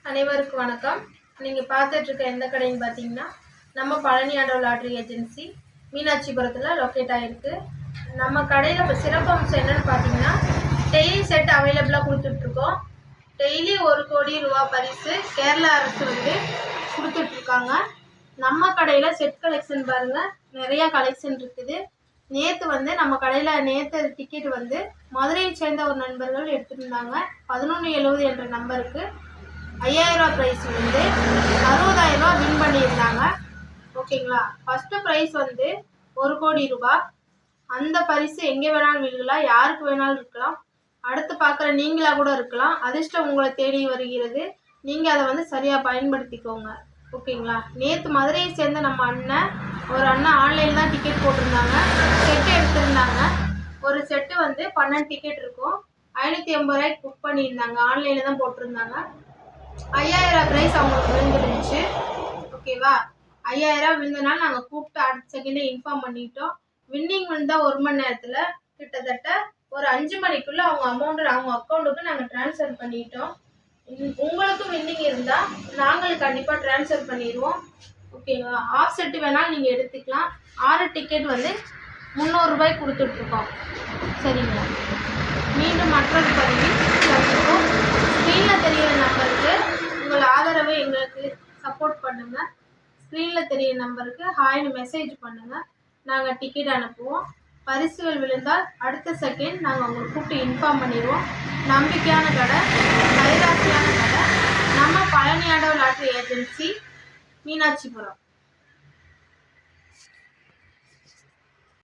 அனைவருக்கும் வணக்கம். நீங்கள் பார்த்துட்டு இருக்க எந்த கடைன்னு பார்த்தீங்கன்னா நம்ம பழனி ஆண்டோ லாட்ரி ஏஜென்சி மீனாட்சிபுரத்தில் லொக்கேட் ஆகிருக்கு. நம்ம கடையில் இப்போ சிறப்பம்சம் என்னென்னு பார்த்தீங்கன்னா டெய்லி செட் அவைலபிளாக கொடுத்துட்ருக்கோம். டெய்லி 1 கோடி ரூபா பரிசு கேரளா அரசு கொடுத்துட்ருக்காங்க. நம்ம கடையில் செட் கலெக்ஷன் பாருங்கள், நிறையா கலெக்ஷன் இருக்குது. நேற்று நம்ம கடையில் டிக்கெட் மதுரையை சேர்ந்த ஒரு நண்பர்கள் எடுத்துருந்தாங்க. 1170 என்ற நம்பருக்கு 5000 ரூபா ப்ரைஸ் 60,000 ரூபா வின் பண்ணியிருந்தாங்க. ஓகேங்களா. ஃபஸ்ட்டு ப்ரைஸ் 1 கோடி ரூபா. அந்த பரிசு எங்கே வேணாலும் விழுகலாம், யாருக்கு வேணாலும் இருக்கலாம். அடுத்து பார்க்குற நீங்களாக கூட இருக்கலாம். அதிர்ஷ்டம் உங்களை தேடி வருகிறது. நீங்கள் அதை சரியாக பயன்படுத்திக்கோங்க. ஓகேங்களா. நேற்று மதுரையை சேர்ந்த நம்ம ஒரு அண்ணன் ஆன்லைனில் தான் டிக்கெட் போட்டிருந்தாங்க. செட்டு எடுத்திருந்தாங்க. ஒரு செட்டு 12 டிக்கெட் இருக்கும். 580 ரூபாய்க்கு புக் பண்ணியிருந்தாங்க. ஆன்லைனில் தான் போட்டிருந்தாங்க. 5000 ரூபா ப்ரைஸ் அவங்களுக்கு விழுந்துருந்துச்சு. ஓகேவா. 5000 ரூபா விழுந்தனால நாங்கள் கூப்பிட்டு அடுத்த செகண்டே இன்ஃபார்ம் பண்ணிட்டோம். வின்னிங் வந்தால் 1 மணி நேரத்தில் கிட்டத்தட்ட ஒரு 5 மணிக்குள்ளே அவங்க அமௌண்ட்டு அவங்க அக்கௌண்ட்டுக்கு நாங்கள் ட்ரான்ஸ்ஃபர் பண்ணிட்டோம். உங்களுக்கும் வின்னிங் இருந்தால் நாங்கள் கண்டிப்பாக ட்ரான்ஸ்ஃபர் பண்ணிடுவோம். ஓகேங்களா. ஆஃப் செட்டு வேணாலும் நீங்கள் எடுத்துக்கலாம். 6 டிக்கெட் 300 ரூபாய்க்கு கொடுத்துட்ருக்கோம். சரிங்களா. மீண்டும் மற்றொரு பதிவில் சந்திப்போம். ஸ்க்ரீனில் தெரிகிற நம்பருக்கு உங்கள் ஆதரவை எங்களுக்கு சப்போர்ட் பண்ணுங்கள். ஸ்க்ரீனில் தெரிகிற நம்பருக்கு ஹாய்னு மெசேஜ் பண்ணுங்கள். நாங்கள் டிக்கெட் அனுப்புவோம். பரிசுகள் விழுந்தால் அடுத்த செகண்ட் நாங்கள் உங்களுக்கு கூப்பிட்டு இன்ஃபார்ம் பண்ணிடுவோம். நம்பிக்கையான கடை, கைராசியான கடை, நம்ம பழனி ஆண்டோ லாட்ரி ஏஜென்சி மீனாட்சிபுரம்.